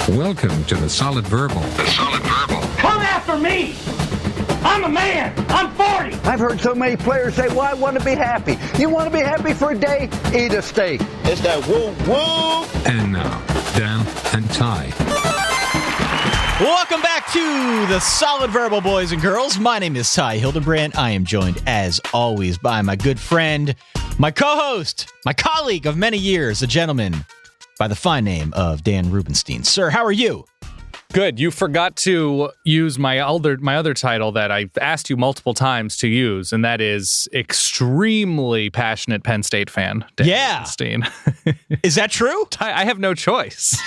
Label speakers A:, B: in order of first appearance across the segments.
A: Welcome to the Solid Verbal. The Solid Verbal.
B: Come after me! I'm a man! I'm 40!
C: I've heard so many players say, well, I want to be happy. You want to be happy for a day? Eat a steak.
D: It's that woo-woo!
A: And now, Dan and Ty.
E: Welcome back to the Solid Verbal, boys and girls. My name is Ty Hildebrand. I am joined, as always, by my good friend, my co-host, my colleague of many years, a gentleman by the fine name of Dan Rubenstein. Sir, how are you?
F: Good. You forgot to use my other title that I've asked you multiple times to use, and that is extremely passionate Penn State fan. Dan Rubenstein.
E: Is that true?
F: I have no choice.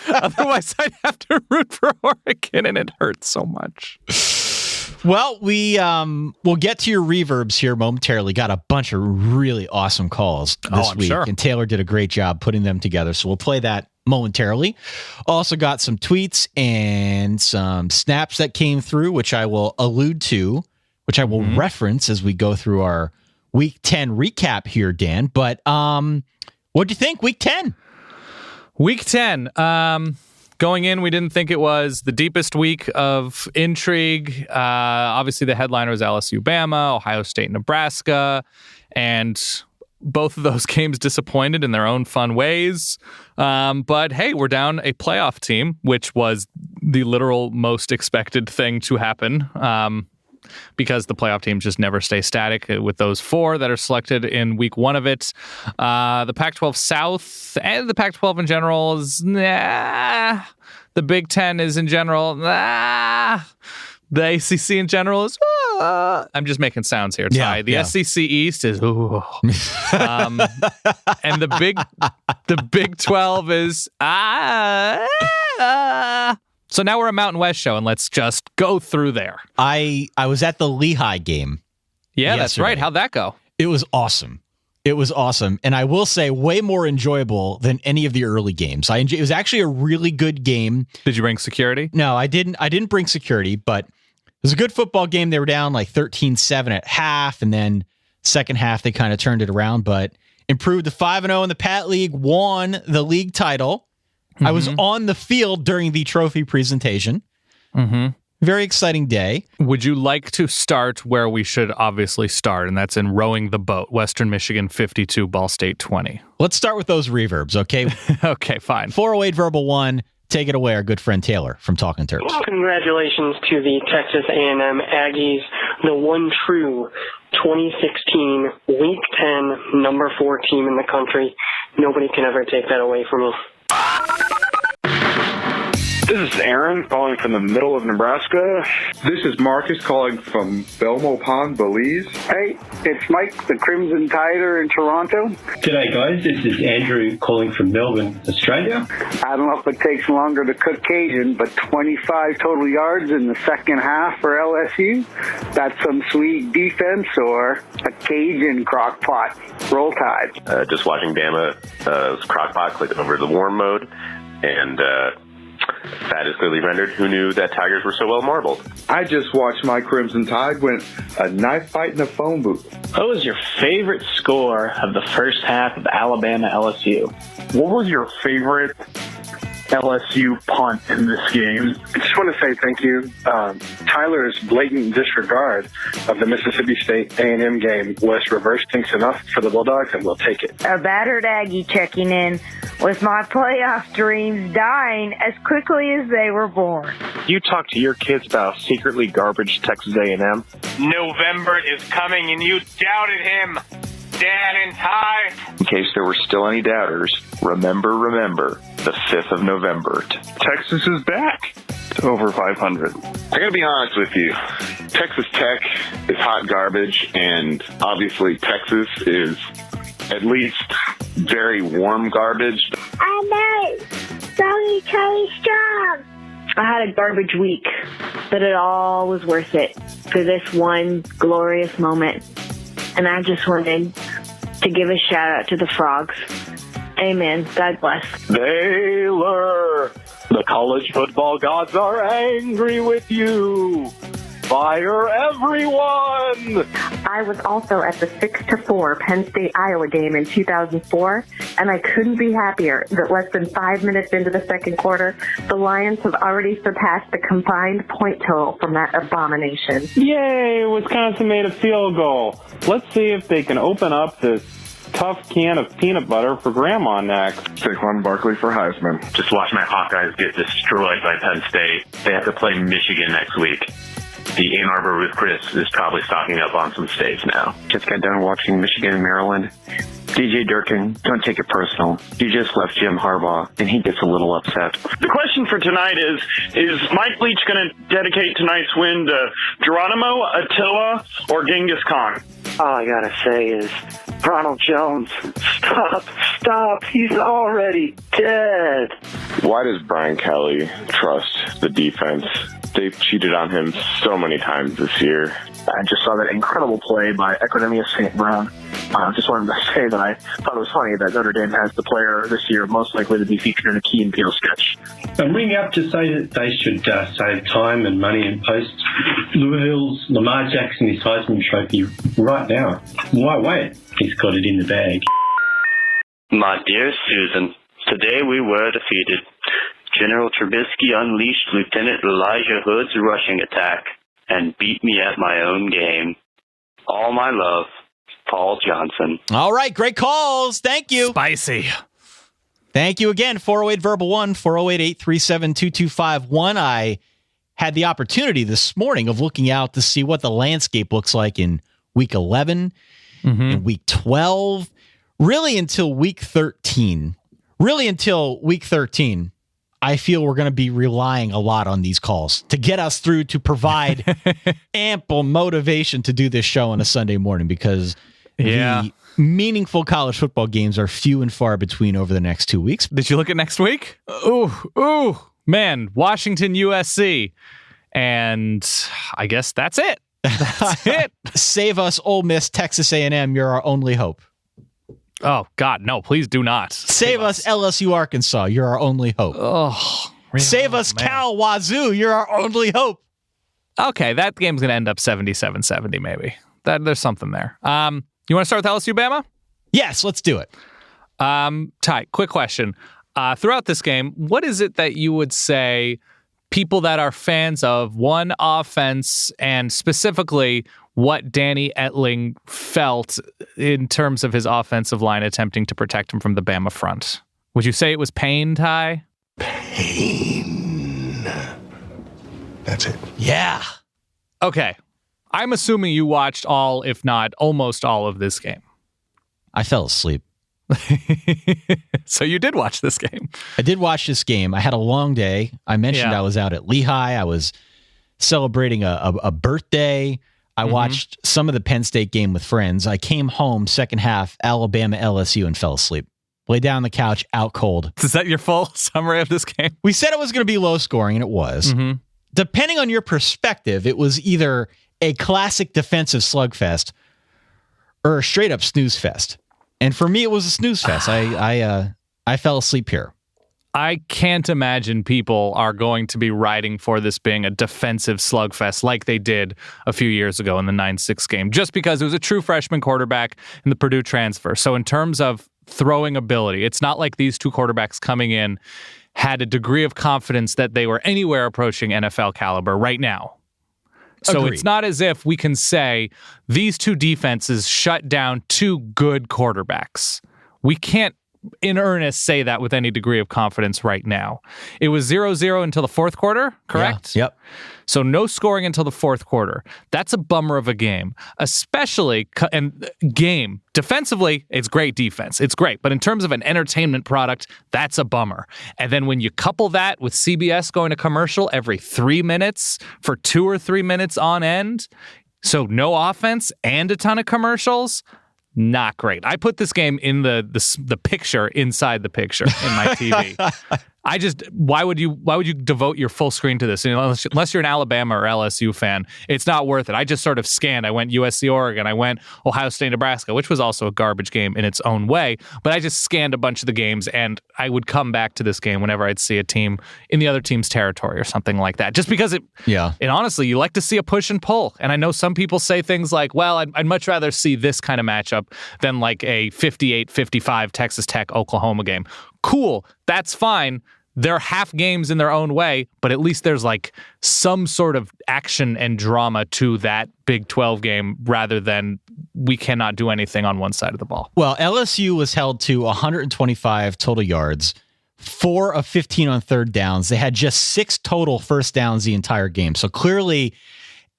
F: Otherwise, I'd have to root for Oregon, and it hurts so much.
E: Well, we'll get to your reverbs here momentarily. Got a bunch of really awesome calls this week,
F: sure.
E: And Taylor did a great job putting them together, so we'll play that momentarily. Also got some tweets and some snaps that came through, which I will allude to, which I will reference as we go through our Week 10 recap here, Dan. But what do you think, Week 10?
F: Week 10, going in, we didn't think it was the deepest week of intrigue. Obviously, the headliner was LSU, Bama, Ohio State, Nebraska, and both of those games disappointed in their own fun ways. But hey, we're down a playoff team, which was the literal most expected thing to happen, because the playoff teams just never stay static with those four that are selected in week one of it. The Pac-12 South and the Pac-12 in general is the Big Ten is in general the ACC in general is I'm just making sounds here, Ty. The SEC East is and the Big 12 is So now we're a Mountain West show, and let's just go through there.
E: I was at the Lehigh game.
F: Yeah, that's right. How'd that go?
E: It was awesome. It was awesome. And I will say way more enjoyable than any of the early games. It was actually a really good game.
F: Did you bring security?
E: No, I didn't bring security, but it was a good football game. They were down like 13-7 at half, and then second half they kind of turned it around, but improved to 5-0 in the Pat League, won the league title. I was on the field during the trophy presentation. Very exciting day.
F: Would you like to start where we should obviously start, and that's in rowing the boat? Western Michigan 52, Ball State 20.
E: Let's start with those reverbs, okay?
F: Okay, fine.
E: 408 Verbal 1. Take it away, our good friend Taylor from Talking Terps.
G: Congratulations to the Texas A&M Aggies, the one true 2016 Week 10 number 4 team in the country. Nobody can ever take that away from me.
H: This is Aaron calling from the middle of Nebraska.
I: This is Marcus calling from Belmo Pond, Belize.
J: Hey, it's Mike, the Crimson Tider in Toronto.
K: G'day guys, this is Andrew calling from Melbourne, Australia.
J: I don't know if it takes longer to cook Cajun, but 25 total yards in the second half for LSU. That's some sweet defense or a Cajun crock pot. Roll Tide.
L: Just watching Bama crock pot click over to the warm mode, and that is clearly rendered. Who knew that Tigers were so well marbled?
I: I just watched my Crimson Tide win a knife fight in a phone booth.
M: What was your favorite score of the first half of Alabama-LSU?
H: What was your favorite LSU punt in this game?
N: I just want to say thank you. Tyler's blatant disregard of the Mississippi State A&M game was reverse thinks enough for the Bulldogs, and we'll take it.
O: A battered Aggie checking in with my playoff dreams dying as quickly as they were born.
H: You talk to your kids about secretly garbage Texas A&M?
P: November is coming, and you doubted him. Dan and Ty.
Q: In case there were still any doubters, remember, the 5th of November.
H: Texas is back to over 500.
L: I gotta be honest with you. Texas Tech is hot garbage, and obviously Texas is at least very warm garbage.
O: I know. Charlie Strong. I had a garbage week, but it all was worth it for this one glorious moment. And I just wanted to give a shout out to the Frogs. Amen. God bless.
H: Baylor, the college football gods are angry with you.
R: Fire everyone!
O: I was also at the 6-4 Penn State-Iowa game in 2004, and I couldn't be happier that less than 5 minutes into the second quarter, the Lions have already surpassed the combined point total from that abomination.
S: Yay, Wisconsin made a field goal. Let's see if they can open up this tough can of peanut butter for Grandma next.
L: Saquon Barkley for Heisman.
K: Just watch my Hawkeyes get destroyed by Penn State. They have to play Michigan next week. The Ann Arbor Ruth Chris is probably stocking up on some steaks now.
T: Just got done watching Michigan and Maryland. DJ Durkin, don't take it personal. You just left Jim Harbaugh, and he gets a little upset.
H: The question for tonight is Mike Leach going to dedicate tonight's win to Geronimo, Attila, or Genghis Khan?
J: All I gotta say is, Ronald Jones, stop, he's already dead.
L: Why does Brian Kelly trust the defense? They've cheated on him so many times this year.
N: I just saw that incredible play by Equinemius St. Brown. Just wanted to say that I thought it was funny that Notre Dame has the player this year most likely to be featured in a Key and Peele sketch.
K: I'm ringing up to say that they should save time and money and post Lamar Jackson his Heisman Trophy right now. Why wait? He's got it in the bag.
U: My dear Susan, today we were defeated. General Trubisky unleashed Lieutenant Elijah Hood's rushing attack and beat me at my own game. All my love, Paul Johnson.
E: All right, great calls. Thank you.
F: Spicy.
E: Thank you again. 408-VERBAL-1, 408-837-2251. I had the opportunity this morning of looking out to see what the landscape looks like in Week 11, in Week 12, really until Week 13. I feel we're going to be relying a lot on these calls to get us through, to provide ample motivation to do this show on a Sunday morning, because the meaningful college football games are few and far between over the next 2 weeks.
F: Did you look at next week? Ooh, man, Washington, USC. And I guess that's it. That's it.
E: Save us, Ole Miss, Texas A&M. You're our only hope.
F: Oh, God, no, please do not.
E: Save us, LSU, Arkansas. You're our only hope.
F: Oh, really?
E: Save us, Cal, Wazoo. You're our only hope.
F: Okay, that game's going to end up 77-70 maybe. There's something there. You want to start with LSU, Bama?
E: Yes, let's do it.
F: Ty, quick question. Throughout this game, what is it that you would say people that are fans of one offense, and specifically what Danny Etling felt in terms of his offensive line attempting to protect him from the Bama front? Would you say it was pain, Ty?
V: Pain. That's it.
E: Yeah.
F: Okay. I'm assuming you watched all, if not almost all, of this game.
E: I fell asleep.
F: So you did watch this game.
E: I did watch this game. I had a long day. I mentioned I was out at Lehigh. I was celebrating a birthday. I watched some of the Penn State game with friends. I came home second half, Alabama-LSU, and fell asleep. Lay down on the couch, out cold.
F: Is that your full summary of this game?
E: We said it was going to be low scoring, and it was. Depending on your perspective, it was either a classic defensive slugfest or a straight up snoozefest. And for me, it was a snoozefest. I fell asleep here.
F: I can't imagine people are going to be writing for this being a defensive slugfest like they did a few years ago in the 9-6 game, just because it was a true freshman quarterback in the Purdue transfer. So in terms of throwing ability, it's not like these two quarterbacks coming in had a degree of confidence that they were anywhere approaching NFL caliber right now. So
E: Agreed.
F: It's not as if we can say these two defenses shut down two good quarterbacks. We can't in earnest say that with any degree of confidence right now. It was 0-0 until the fourth quarter, correct?
E: Yeah, yep.
F: So no scoring until the fourth quarter. That's a bummer of a game, especially game. Defensively, it's great defense. It's great. But in terms of an entertainment product, that's a bummer. And then when you couple that with CBS going to commercial every 3 minutes for 2 or 3 minutes on end, so no offense and a ton of commercials, not great. I put this game in the picture inside the picture in my TV. Why would you devote your full screen to this? Unless you're an Alabama or LSU fan, it's not worth it. I just sort of scanned. I went USC, Oregon. I went Ohio State, Nebraska, which was also a garbage game in its own way. But I just scanned a bunch of the games, and I would come back to this game whenever I'd see a team in the other team's territory or something like that. Just because it honestly, you like to see a push and pull. And I know some people say things like, well, I'd much rather see this kind of matchup than like a 58-55 Texas Tech Oklahoma game. Cool. That's fine. They're half games in their own way, but at least there's like some sort of action and drama to that Big 12 game rather than we cannot do anything on one side of the ball.
E: Well, LSU was held to 125 total yards, 4 of 15 on third downs. They had just 6 total first downs the entire game. So clearly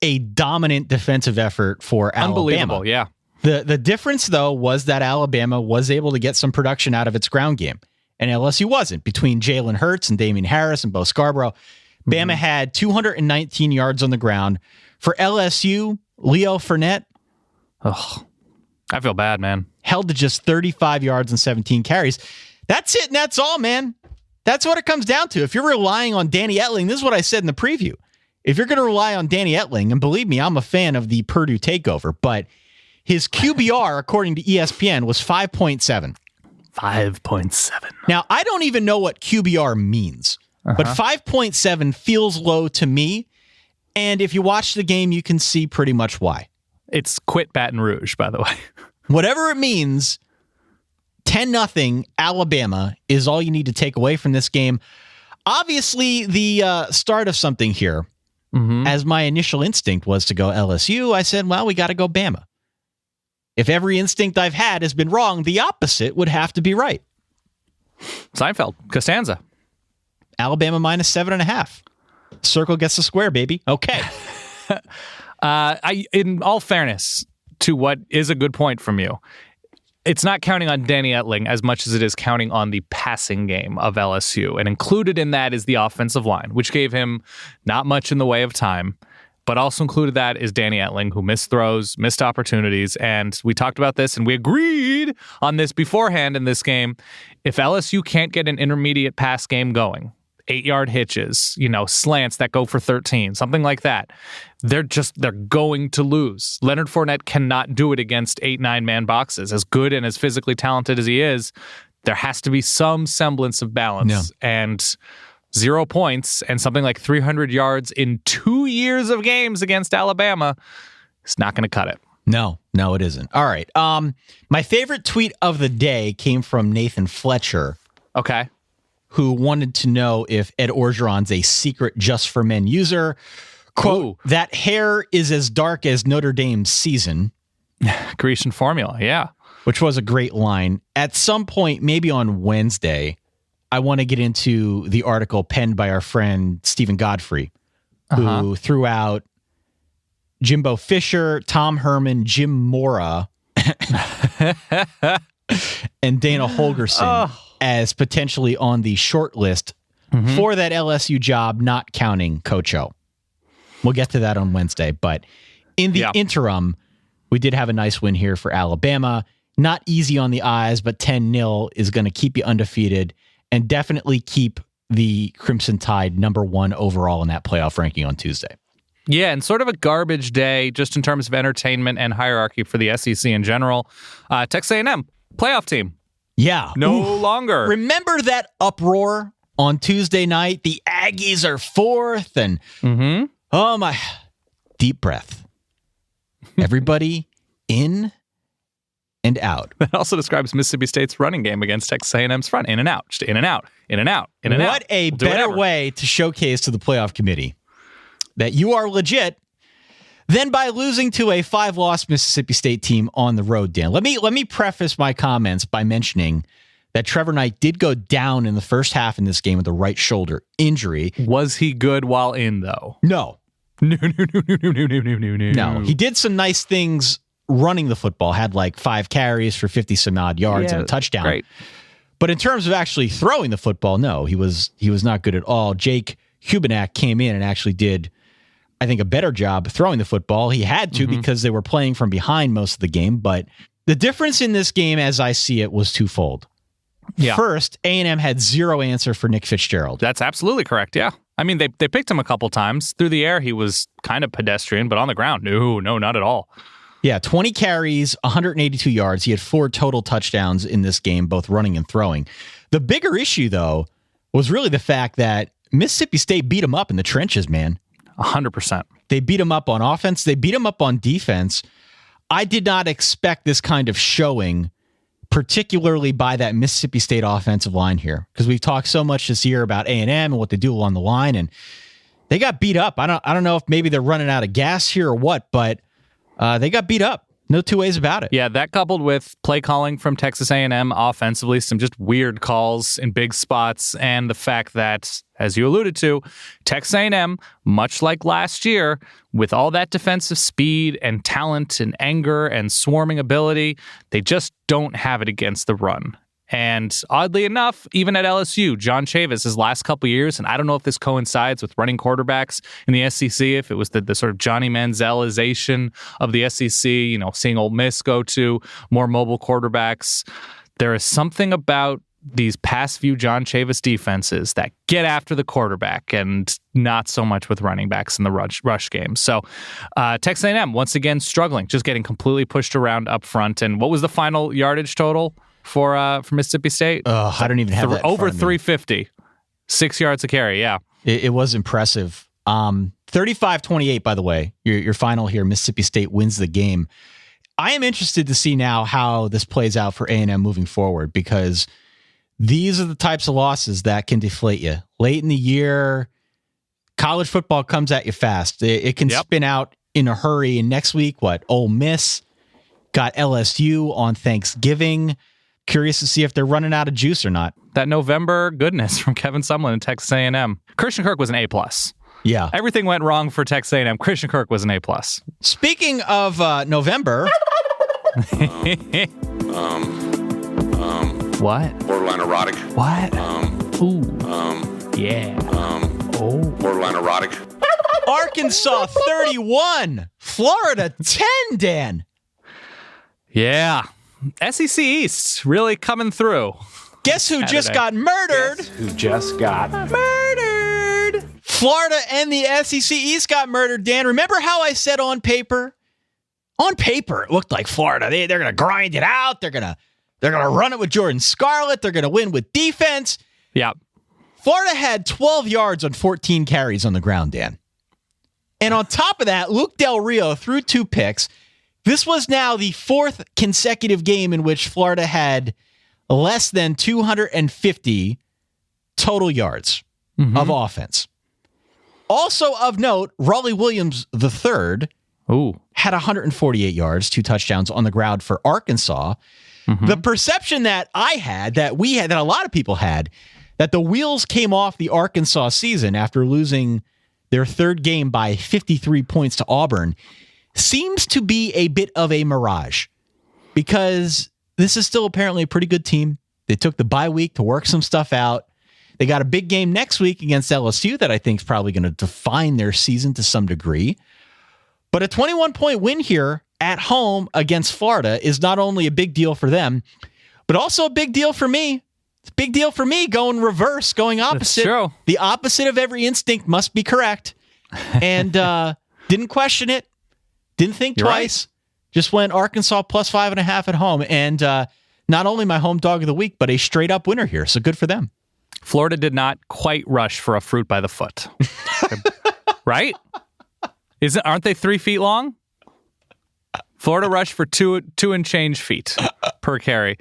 E: a dominant defensive effort for Alabama.
F: Unbelievable, yeah.
E: The difference, though, was that Alabama was able to get some production out of its ground game. And LSU wasn't. Between Jalen Hurts and Damian Harris and Bo Scarborough, Bama had 219 yards on the ground. For LSU, Leo Fournette,
F: I feel bad, man.
E: Held to just 35 yards and 17 carries. That's it, and that's all, man. That's what it comes down to. If you're relying on Danny Etling, this is what I said in the preview. If you're going to rely on Danny Etling, and believe me, I'm a fan of the Purdue takeover, but his QBR, according to ESPN, was 5.7.
F: 5.7.
E: Now, I don't even know what QBR means, but 5.7 feels low to me. And if you watch the game, you can see pretty much why.
F: It's quit Baton Rouge, by the way.
E: Whatever it means, 10-0 Alabama is all you need to take away from this game. Obviously, the start of something here, as my initial instinct was to go LSU, I said, well, we got to go Bama. If every instinct I've had has been wrong, the opposite would have to be right.
F: Seinfeld, Costanza.
E: Alabama minus 7.5. Circle gets the square, baby. Okay.
F: In all fairness to what is a good point from you, it's not counting on Danny Etling as much as it is counting on the passing game of LSU. And included in that is the offensive line, which gave him not much in the way of time. But also included that is Danny Etling, who missed throws, missed opportunities. And we talked about this and we agreed on this beforehand in this game. If LSU can't get an intermediate pass game going, 8-yard hitches, slants that go for 13, something like that, they're going to lose. Leonard Fournette cannot do it against 8-9 man boxes. As good and as physically talented as he is, there has to be some semblance of balance.
E: Yeah.
F: And 0 points and something like 300 yards in 2 years of games against Alabama is not going to cut it.
E: No, it isn't. All right. My favorite tweet of the day came from Nathan Fletcher.
F: Okay.
E: Who wanted to know if Ed Orgeron's a secret Just for Men user. Quote, that hair is as dark as Notre Dame's season.
F: Grecian formula, yeah.
E: Which was a great line. At some point, maybe on Wednesday, I want to get into the article penned by our friend Stephen Godfrey, who threw out Jimbo Fisher, Tom Herman, Jim Mora, and Dana Holgerson as potentially on the short list for that LSU job, not counting Coach O. We'll get to that on Wednesday, but in the interim, we did have a nice win here for Alabama. Not easy on the eyes, but 10-0 is going to keep you undefeated and definitely keep the Crimson Tide number 1 overall in that playoff ranking on Tuesday.
F: Yeah, and sort of a garbage day just in terms of entertainment and hierarchy for the SEC in general. Texas A&M, playoff team.
E: Yeah.
F: No longer.
E: Remember that uproar on Tuesday night? The Aggies are 4th and oh my, deep breath. Everybody in and out.
F: That also describes Mississippi State's running game against Texas A&M's front. In and out, just in and out, in and out, in and out.
E: What a better way to showcase to the playoff committee that you are legit than by losing to a 5-loss Mississippi State team on the road, Dan. Let me preface my comments by mentioning that Trevor Knight did go down in the first half in this game with a right shoulder injury.
F: Was he good while in, though?
E: No.
F: No.
E: No, he did some nice things running the football, had like 5 carries for 50-some odd yards and a touchdown.
F: Great.
E: But in terms of actually throwing the football, no, he was not good at all. Jake Hubenak came in and actually did, I think, a better job throwing the football. He had to because they were playing from behind most of the game. But the difference in this game, as I see it, was twofold.
F: Yeah.
E: First, A&M had zero answer for Nick Fitzgerald.
F: That's absolutely correct, yeah. I mean, they picked him a couple times. Through the air, he was kind of pedestrian, but on the ground, no, not at all.
E: Yeah, 20 carries, 182 yards. He had 4 total touchdowns in this game, both running and throwing. The bigger issue, though, was really the fact that Mississippi State beat him up in the trenches, man.
F: 100%.
E: They beat him up on offense. They beat him up on defense. I did not expect this kind of showing, particularly by that Mississippi State offensive line here, because we've talked so much this year about A&M and what they do along the line, and they got beat up. I don't know if maybe they're running out of gas here or what, but they got beat up. No two ways about it.
F: Yeah, that coupled with play calling from Texas A&M offensively, some just weird calls in big spots, and the fact that, as you alluded to, Texas A&M, much like last year, with all that defensive speed and talent and anger and swarming ability, they just don't have it against the run. And oddly enough, even at LSU, John Chavis, his last couple years, and I don't know if this coincides with running quarterbacks in the SEC, if it was the sort of Johnny Manzielization of the SEC, seeing Ole Miss go to more mobile quarterbacks. There is something about these past few John Chavis defenses that get after the quarterback and not so much with running backs in the rush game. So Texas A&M, once again, struggling, just getting completely pushed around up front. And what was the final yardage total for Mississippi State?
E: I don't even have that.
F: Over 350. 6 yards a carry, yeah.
E: It was impressive. 35-28, by the way, your final here. Mississippi State wins the game. I am interested to see now how this plays out for A&M moving forward, because these are the types of losses that can deflate you. Late in the year, college football comes at you fast. It can spin out in a hurry. And next week, Ole Miss got LSU on Thanksgiving. Curious to see if they're running out of juice or not.
F: That November goodness from Kevin Sumlin and Texas A&M. Christian Kirk was an A+.
E: Yeah.
F: Everything went wrong for Texas A&M. Christian Kirk was an A+.
E: Speaking of November.
F: What?
L: Borderline erotic.
F: What? Ooh. Yeah.
L: Borderline erotic.
E: Arkansas 31. Florida 10, Dan.
F: Yeah. SEC East really coming through.
E: Guess who just got murdered? Murdered. Florida and the SEC East got murdered, Dan. Remember how I said on paper? On paper, it looked like Florida. They're going to grind it out. They're going to run it with Jordan Scarlett. They're going to win with defense.
F: Yeah.
E: Florida had 12 yards on 14 carries on the ground, Dan. And on top of that, Luke Del Rio threw 2 picks. This was now the 4th consecutive game in which Florida had less than 250 total yards of offense. Also of note, Raleigh Williams III had 148 yards, 2 touchdowns on the ground for Arkansas. The perception that I had, that we had, that a lot of people had, that the wheels came off the Arkansas season after losing their 3rd game by 53 points to Auburn, seems to be a bit of a mirage, because this is still apparently a pretty good team. They took the bye week to work some stuff out. They got a big game next week against LSU that I think is probably going to define their season to some degree. But a 21-point win here at home against Florida is not only a big deal for them, but also a big deal for me. It's a big deal for me going reverse, going opposite.
F: That's true.
E: The opposite of every instinct must be correct. And didn't question it. Didn't think twice. Right. Just went Arkansas plus 5.5 at home. And not only my home dog of the week, but a straight up winner here. So good for them.
F: Florida did not quite rush for a fruit by the foot. Right? Aren't they 3 feet long? Florida rushed for two and change feet per carry.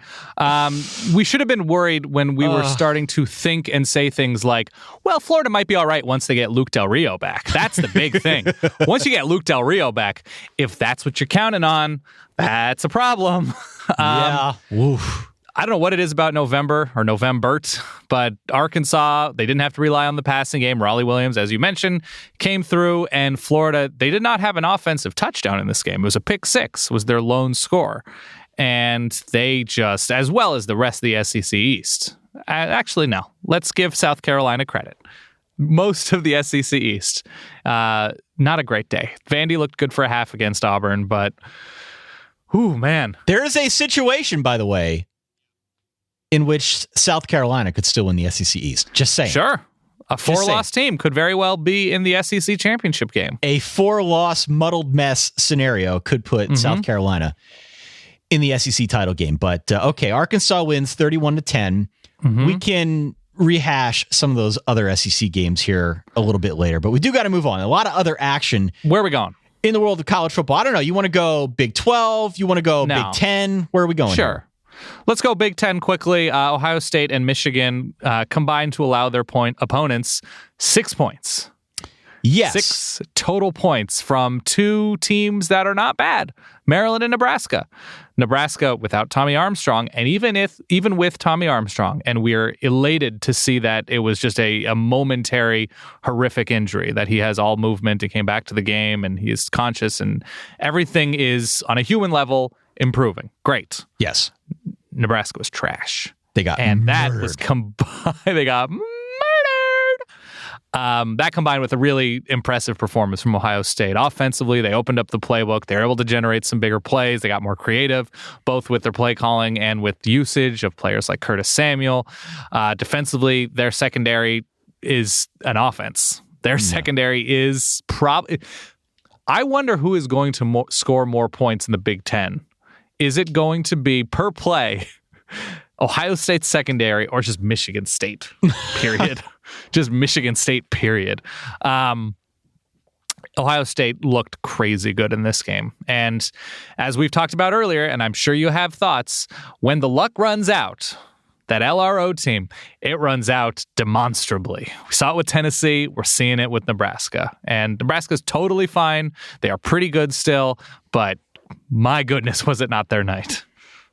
F: We should have been worried when we were starting to think and say things like, well, Florida might be all right once they get Luke Del Rio back. That's the big thing. Once you get Luke Del Rio back, if that's what you're counting on, that's a problem.
E: Yeah. Woof.
F: I don't know what it is about Novembert, but Arkansas, they didn't have to rely on the passing game. Raleigh Williams, as you mentioned, came through, and Florida, they did not have an offensive touchdown in this game. It was a pick 6, was their lone score. And they just, as well as the rest of the SEC East, actually, no, let's give South Carolina credit. Most of the SEC East, not a great day. Vandy looked good for a half against Auburn, but, ooh, man.
E: There is a situation, by the way, in which South Carolina could still win the SEC East. Just saying.
F: Sure. A 4-loss team could very well be in the SEC championship game.
E: A 4-loss muddled mess scenario could put South Carolina in the SEC title game. But okay, Arkansas wins 31-10. We can rehash some of those other SEC games here a little bit later, but we do got to move on. A lot of other action.
F: Where are we going?
E: In the world of college football. I don't know. You want to go Big 12? You want to go Big 10? Where are we going?
F: Sure. Let's go Big 10 quickly. Ohio State and Michigan combined to allow their opponents 6 points.
E: Yes.
F: 6 total points from 2 teams that are not bad, Maryland and Nebraska. Nebraska without Tommy Armstrong, and even with Tommy Armstrong, and we're elated to see that it was just a momentary, horrific injury, that he has all movement and came back to the game, and he is conscious, and everything is, on a human level, improving. Great.
E: Yes.
F: Nebraska was trash.
E: They got
F: and
E: murdered.
F: That was combined. They got murdered. That combined with a really impressive performance from Ohio State. Offensively, they opened up the playbook. They were able to generate some bigger plays. They got more creative, both with their play calling and with usage of players like Curtis Samuel. Defensively, their secondary is an offense. Their secondary is probably... I wonder who is going to score more points in the Big Ten. Is it going to be, per play, Ohio State's secondary or just Michigan State, period? Just Michigan State, period. Ohio State looked crazy good in this game. And as we've talked about earlier, and I'm sure you have thoughts, when the luck runs out, that LRO team, it runs out demonstrably. We saw it with Tennessee. We're seeing it with Nebraska. And Nebraska's totally fine. They are pretty good still, but my goodness, was it not their night?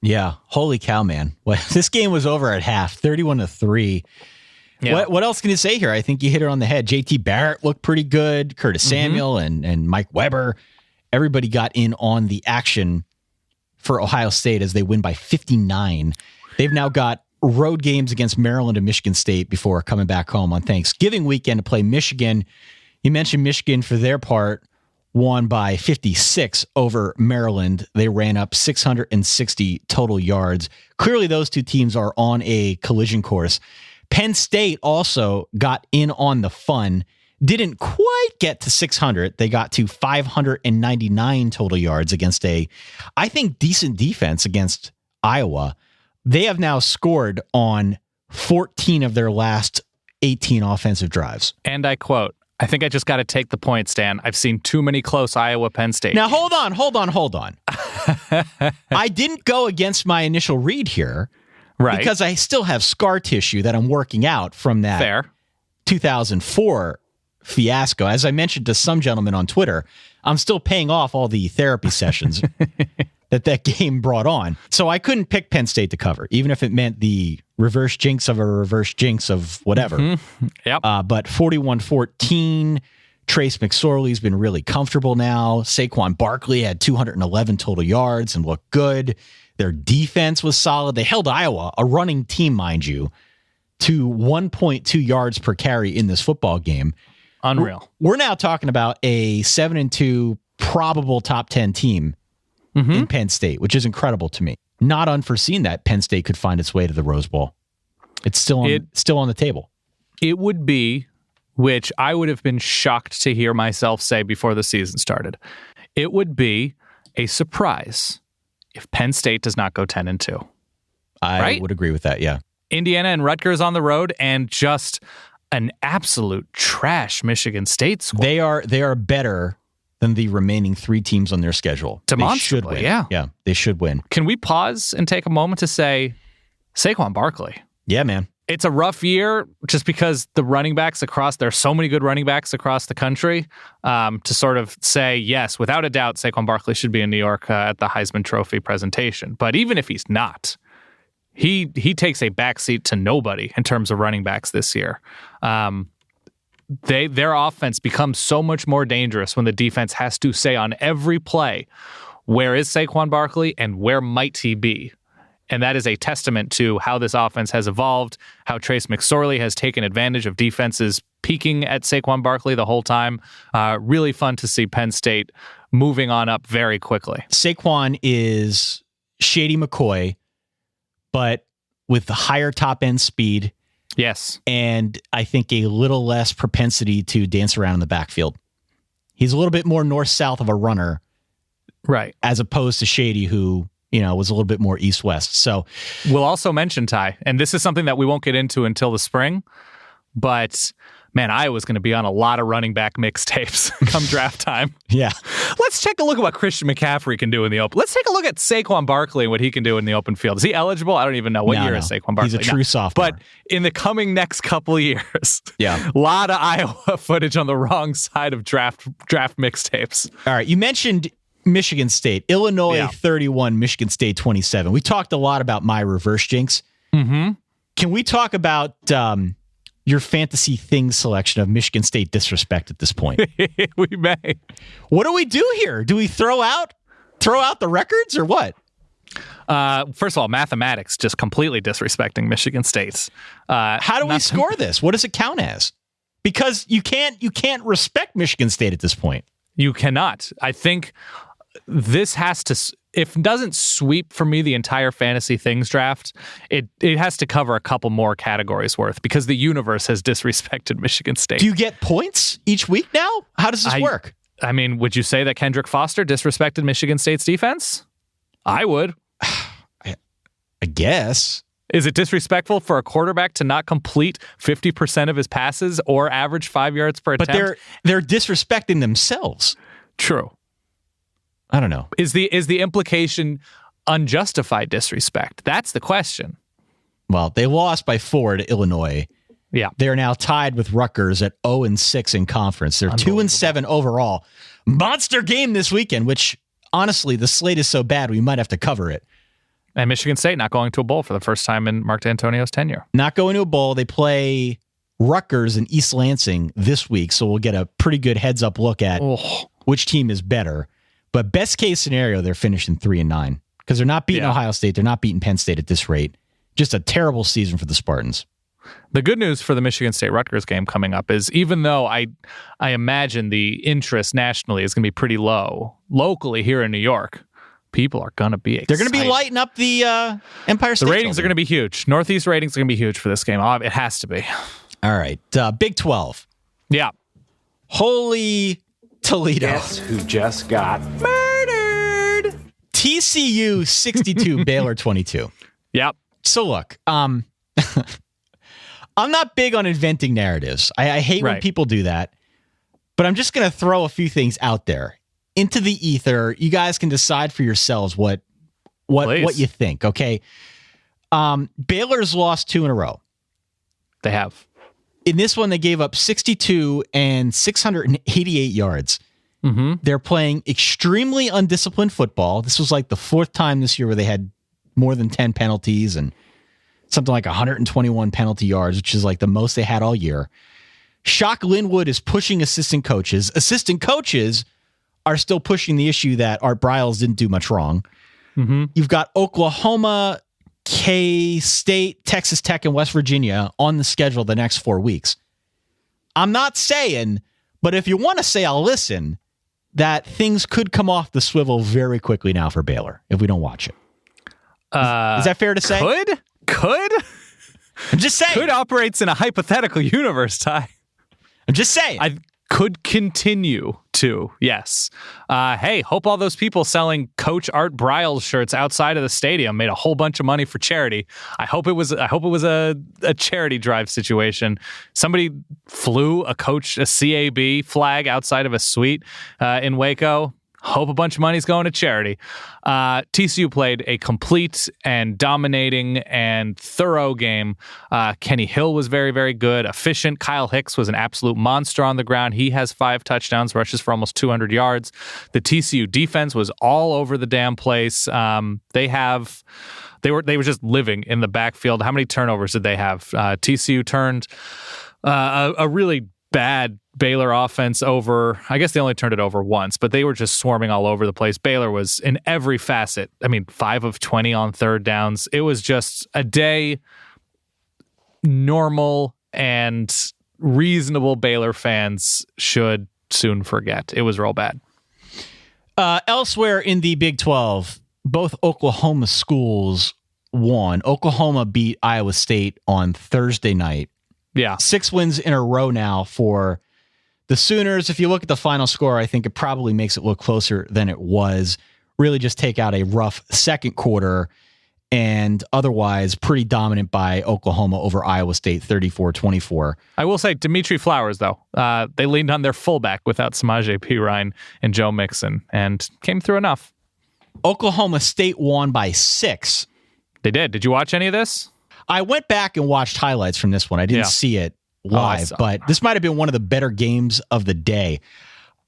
E: Yeah. Holy cow, man. Well, this game was over at half, 31-3.
F: Yeah.
E: What else can you say here? I think you hit it on the head. JT Barrett looked pretty good. Curtis Samuel and Mike Weber. Everybody got in on the action for Ohio State as they win by 59. They've now got road games against Maryland and Michigan State before coming back home on Thanksgiving weekend to play Michigan. You mentioned Michigan, for their part, won by 56 over Maryland. They ran up 660 total yards. Clearly, those two teams are on a collision course. Penn State also got in on the fun. Didn't quite get to 600. They got to 599 total yards against I think, decent defense against Iowa. They have now scored on 14 of their last 18 offensive drives.
F: And I quote, I think I just got to take the point, Stan. I've seen too many close Iowa-Penn State
E: Now,
F: games.
E: hold on. I didn't go against my initial read here.
F: Right.
E: Because I still have scar tissue that I'm working out from that 2004 fiasco. As I mentioned to some gentleman on Twitter, I'm still paying off all the therapy sessions that game brought on. So I couldn't pick Penn State to cover, even if it meant the reverse jinx of a reverse jinx of whatever.
F: Yep.
E: But 41-14, Trace McSorley's been really comfortable now. Saquon Barkley had 211 total yards and looked good. Their defense was solid. They held Iowa, a running team, mind you, to 1.2 yards per carry in this football game.
F: Unreal.
E: We're now talking about a 7-2 probable top 10 team in Penn State, which is incredible to me. Not unforeseen that Penn State could find its way to the Rose Bowl. It's still on the table.
F: It would be, which I would have been shocked to hear myself say before the season started, it would be a surprise if Penn State does not go 10-2.
E: I would agree with that, yeah.
F: Indiana and Rutgers on the road, and just an absolute trash Michigan State squad.
E: They are better than the remaining 3 teams on their schedule.
F: Demonstrably,
E: they should win.
F: yeah.
E: They should win.
F: Can we pause and take a moment to say, Saquon Barkley?
E: Yeah, man.
F: It's a rough year just because the running backs there's so many good running backs across the country, to sort of say, yes, without a doubt, Saquon Barkley should be in New York at the Heisman Trophy presentation. But even if he's not, he takes a backseat to nobody in terms of running backs this year. Their offense becomes so much more dangerous when the defense has to say on every play, where is Saquon Barkley and where might he be? And that is a testament to how this offense has evolved, how Trace McSorley has taken advantage of defenses peeking at Saquon Barkley the whole time. Really fun to see Penn State moving on up very quickly.
E: Saquon is Shady McCoy, but with the higher top end speed.
F: Yes.
E: And I think a little less propensity to dance around in the backfield. He's a little bit more north-south of a runner.
F: Right.
E: As opposed to Shady, who, was a little bit more east-west. So
F: we'll also mention, Ty, and this is something that we won't get into until the spring, but man, Iowa's going to be on a lot of running back mixtapes come draft time.
E: Yeah.
F: Let's take a look at what Christian McCaffrey can do in the open. Let's take a look at Saquon Barkley and what he can do in the open field. Is he eligible? I don't even know. What year is Saquon Barkley?
E: He's a true sophomore.
F: But in the coming next couple of years,
E: a
F: lot of Iowa footage on the wrong side of draft mixtapes.
E: All right. You mentioned Michigan State. Illinois 31, Michigan State 27. We talked a lot about my reverse jinx.
F: Mm-hmm.
E: Can we talk about your fantasy things selection of Michigan State disrespect at this point?
F: We may.
E: What do we do here? Do we throw out the records or what?
F: First of all, mathematics just completely disrespecting Michigan State.
E: How do we score this? What does it count as? Because you can't respect Michigan State at this point.
F: You cannot. I think this has to. If it doesn't sweep for me the entire fantasy things draft, it has to cover a couple more categories worth because the universe has disrespected Michigan State.
E: Do you get points each week now? How does this work?
F: I mean, would you say that Kendrick Foster disrespected Michigan State's defense? I would.
E: I guess.
F: Is it disrespectful for a quarterback to not complete 50% of his passes or average 5 yards per attempt?
E: But they're disrespecting themselves.
F: True.
E: I don't know.
F: Is the implication unjustified disrespect? That's the question.
E: Well, they lost by 4 to Illinois.
F: Yeah.
E: They're now tied with Rutgers at 0-6 in conference. They're 2-7 overall. Monster game this weekend, which honestly, the slate is so bad we might have to cover it.
F: And Michigan State not going to a bowl for the first time in Mark D'Antonio's tenure.
E: Not going to a bowl. They play Rutgers and East Lansing this week, so we'll get a pretty good heads-up look at which team is better. But best case scenario, they're finishing 3-9 because they're not beating Ohio State. They're not beating Penn State at this rate. Just a terrible season for the Spartans.
F: The good news for the Michigan State-Rutgers game coming up is even though I imagine the interest nationally is going to be pretty low, locally here in New York, people are going to be excited.
E: They're going to be lighting up the Empire State
F: The ratings
E: Building.
F: are going to be huge. Northeast ratings are going to be huge for this game. It has to be.
E: All right. Big 12.
F: Yeah.
E: Holy Toledo.
B: Guess who just got
E: murdered? TCU 62, Baylor 22.
F: Yep.
E: So look, I'm not big on inventing narratives. I hate when people do that, but I'm just going to throw a few things out there into the ether. You guys can decide for yourselves what you think. Okay. Baylor's lost 2 in a row.
F: They have.
E: In this one, they gave up 62 and 688 yards.
F: Mm-hmm.
E: They're playing extremely undisciplined football. This was like the 4th time this year where they had more than 10 penalties and something like 121 penalty yards, which is like the most they had all year. Shock Linwood is pushing assistant coaches. Assistant coaches are still pushing the issue that Art Briles didn't do much wrong.
F: Mm-hmm.
E: You've got Oklahoma, K-State, Texas Tech, and West Virginia on the schedule the next 4 weeks. I'm not saying, but if you want to say I'll listen, that things could come off the swivel very quickly now for Baylor if we don't watch it. Is that fair to say?
F: Could?
E: I'm just saying.
F: Could operates in a hypothetical universe, Ty.
E: I'm just saying.
F: I could continue to, yes. Hey, hope all those people selling Coach Art Briles shirts outside of the stadium made a whole bunch of money for charity. I hope it was a charity drive situation. Somebody flew a CAB flag outside of a suite in Waco. Hope a bunch of money's going to charity. TCU played a complete and dominating and thorough game. Kenny Hill was very, very good, efficient. Kyle Hicks was an absolute monster on the ground. He has 5 touchdowns, rushes for almost 200 yards. The TCU defense was all over the damn place. They were just living in the backfield. How many turnovers did they have? TCU turned a really bad Baylor offense over. I guess they only turned it over once, but they were just swarming all over the place. Baylor was in every facet. 5 of 20 on 3rd downs. It was just a day normal and reasonable Baylor fans should soon forget. It was real bad.
E: Elsewhere in the Big 12, both Oklahoma schools won. Oklahoma beat Iowa State on Thursday night.
F: Yeah.
E: 6 wins in a row now for the Sooners. If you look at the final score, I think it probably makes it look closer than it was. Really just take out a rough second quarter, and otherwise pretty dominant by Oklahoma over Iowa State, 34-24.
F: I will say Dimitri Flowers, though, they leaned on their fullback without Samaje Perine and Joe Mixon and came through enough.
E: Oklahoma State won by 6.
F: They did. Did you watch any of this?
E: I went back and watched highlights from this one. I didn't see it live, but this might have been one of the better games of the day.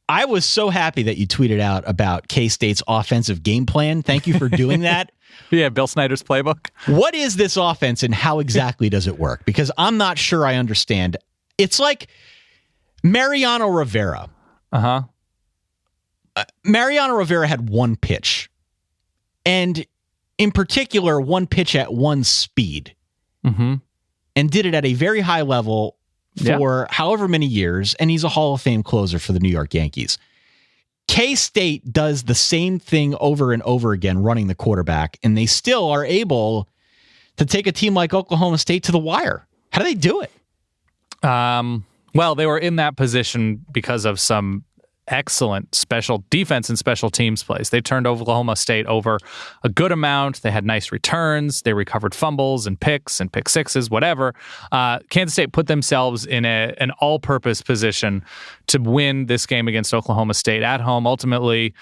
E: I was so happy that you tweeted out about K-State's offensive game plan. Thank you for doing that.
F: Yeah, Bill Snyder's playbook.
E: What is this offense and how exactly does it work? Because I'm not sure I understand. It's like Mariano Rivera. Mariano Rivera had one pitch, and in particular, one pitch at one speed, and did it at a very high level for however many years, and he's a Hall of Fame closer for the New York Yankees. K-State does the same thing over and over again, running the quarterback, and they still are able to take a team like Oklahoma State to the wire. How do they do it?
F: Well, they were in that position because of some excellent special defense and special teams plays. They turned Oklahoma State over a good amount. They had nice returns. They recovered fumbles and pick sixes, whatever. Kansas State put themselves in an all-purpose position to win this game against Oklahoma State at home. Ultimately,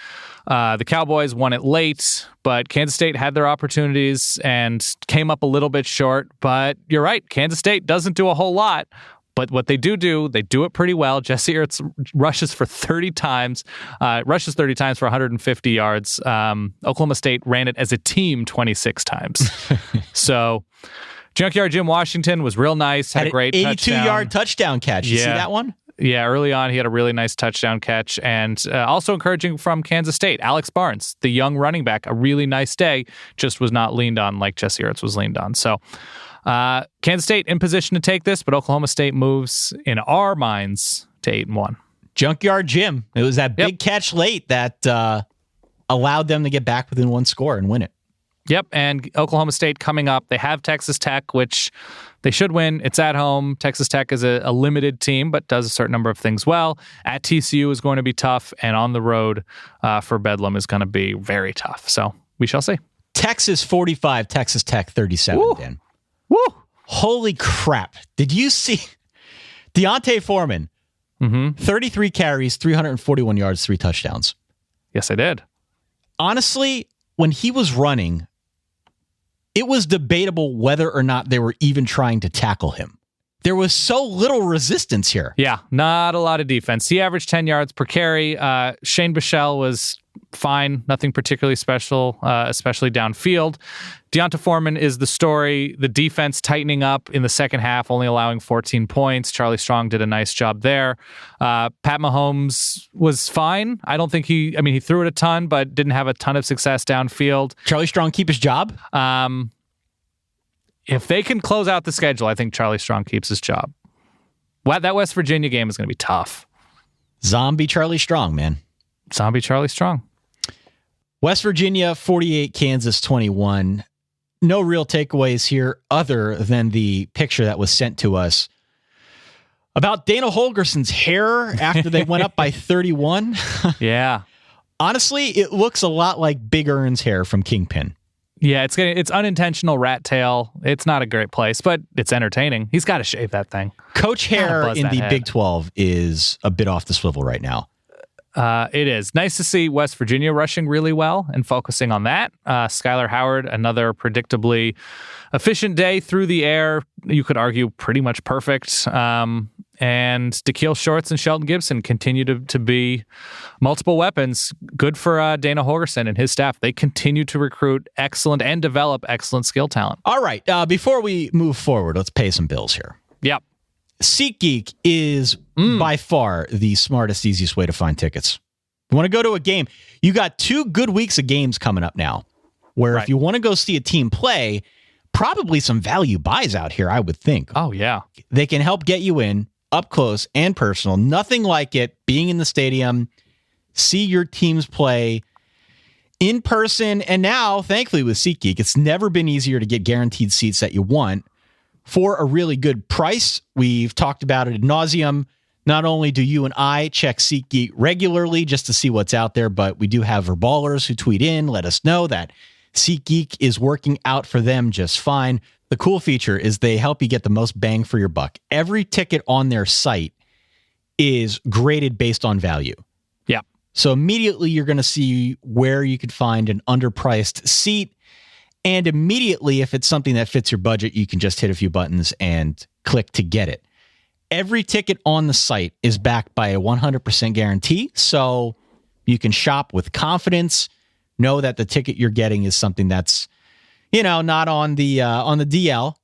F: the Cowboys won it late, but Kansas State had their opportunities and came up a little bit short. But you're right, Kansas State doesn't do a whole lot. But what they do, they do it pretty well. Jesse Ertz rushes for 30 times, for 150 yards. Oklahoma State ran it as a team 26 times. So Junkyard Jim Washington was real nice, had a great
E: 82-yard touchdown catch. You see that one?
F: Yeah, early on, he had a really nice touchdown catch. And also encouraging from Kansas State, Alex Barnes, the young running back, a really nice day, just was not leaned on like Jesse Ertz was leaned on. So Kansas State in position to take this, but Oklahoma State moves in our minds to 8-1.
E: Junkyard Jim. It was that big catch late that allowed them to get back within one score and win it.
F: Yep, and Oklahoma State coming up. They have Texas Tech, which they should win. It's at home. Texas Tech is a limited team, but does a certain number of things well. At TCU is going to be tough, and on the road for Bedlam is going to be very tough. So we shall see.
E: Texas 45, Texas Tech 37,
F: Woo.
E: Dan.
F: Woo!
E: Holy crap. Did you see Deontay Foreman? 33 carries, 341 yards, 3 touchdowns.
F: Yes, I did.
E: Honestly, when he was running, it was debatable whether or not they were even trying to tackle him. There was so little resistance here.
F: Yeah, not a lot of defense. He averaged 10 yards per carry. Shane Bichelle was fine, nothing particularly special, especially downfield. Deonta Foreman is the story. The defense tightening up in the second half, only allowing 14 points. Charlie Strong did a nice job there. Pat Mahomes was fine. I don't think he threw it a ton, but didn't have a ton of success downfield.
E: Charlie Strong keep his job?
F: If they can close out the schedule, I think Charlie Strong keeps his job. That West Virginia game is going to be tough.
E: Zombie Charlie Strong, man.
F: Zombie Charlie Strong.
E: West Virginia 48, Kansas 21. No real takeaways here other than the picture that was sent to us about Dana Holgerson's hair after they went up by 31.
F: Yeah.
E: Honestly, it looks a lot like Big Earn's hair from Kingpin.
F: Yeah, it's unintentional rat tail. It's not a great place, but it's entertaining. He's got to shave that thing.
E: Coach hair in the Big 12 is a bit off the swivel right now.
F: It is nice to see West Virginia rushing really well and focusing on that. Skylar Howard, another predictably efficient day through the air. You could argue pretty much perfect. And Dakeil Shorts and Shelton Gibson continue to be multiple weapons. Good for Dana Holgerson and his staff. They continue to recruit excellent and develop excellent skill talent.
E: All right. Before we move forward, let's pay some bills here.
F: Yep.
E: SeatGeek is by far the smartest, easiest way to find tickets. You want to go to a game, you got 2 good weeks of games coming up now, where if you want to go see a team play, probably some value buys out here, I would think.
F: Oh, yeah.
E: They can help get you in up close and personal. Nothing like it being in the stadium, see your teams play in person, and now, thankfully, with SeatGeek, it's never been easier to get guaranteed seats that you want for a really good price. We've talked about it ad nauseum. Not only do you and I check SeatGeek regularly just to see what's out there, but we do have verballers who tweet in, let us know that SeatGeek is working out for them just fine. The cool feature is they help you get the most bang for your buck. Every ticket on their site is graded based on value.
F: Yeah.
E: So immediately you're going to see where you could find an underpriced seat. And immediately, if it's something that fits your budget, you can just hit a few buttons and click to get it. Every ticket on the site is backed by a 100% guarantee. So you can shop with confidence, know that the ticket you're getting is something that's, not on the DL.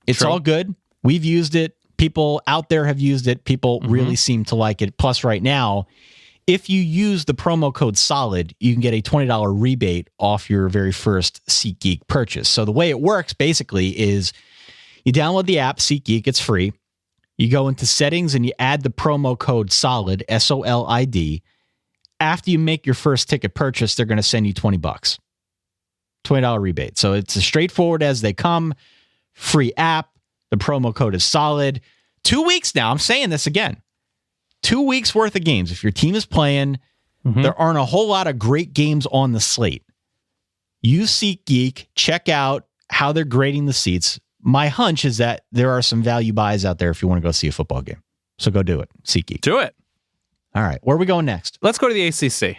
E: It's
F: True.
E: all good. We've used it. People out there have used it. People really seem to like it. Plus, right now, if you use the promo code SOLID, you can get a $20 rebate off your very first SeatGeek purchase. So the way it works basically is you download the app, SeatGeek, it's free. You go into settings and you add the promo code SOLID, SOLID. After you make your first ticket purchase, they're going to send you $20. $20 rebate. So it's as straightforward as they come. Free app. The promo code is SOLID. 2 weeks now. I'm saying this again. 2 weeks worth of games. If your team is playing, there aren't a whole lot of great games on the slate. Use SeatGeek. Check out how they're grading the seats. My hunch is that there are some value buys out there if you want to go see a football game. So go do it. SeatGeek.
F: Do it.
E: All right. Where are we going next?
F: Let's go to the ACC.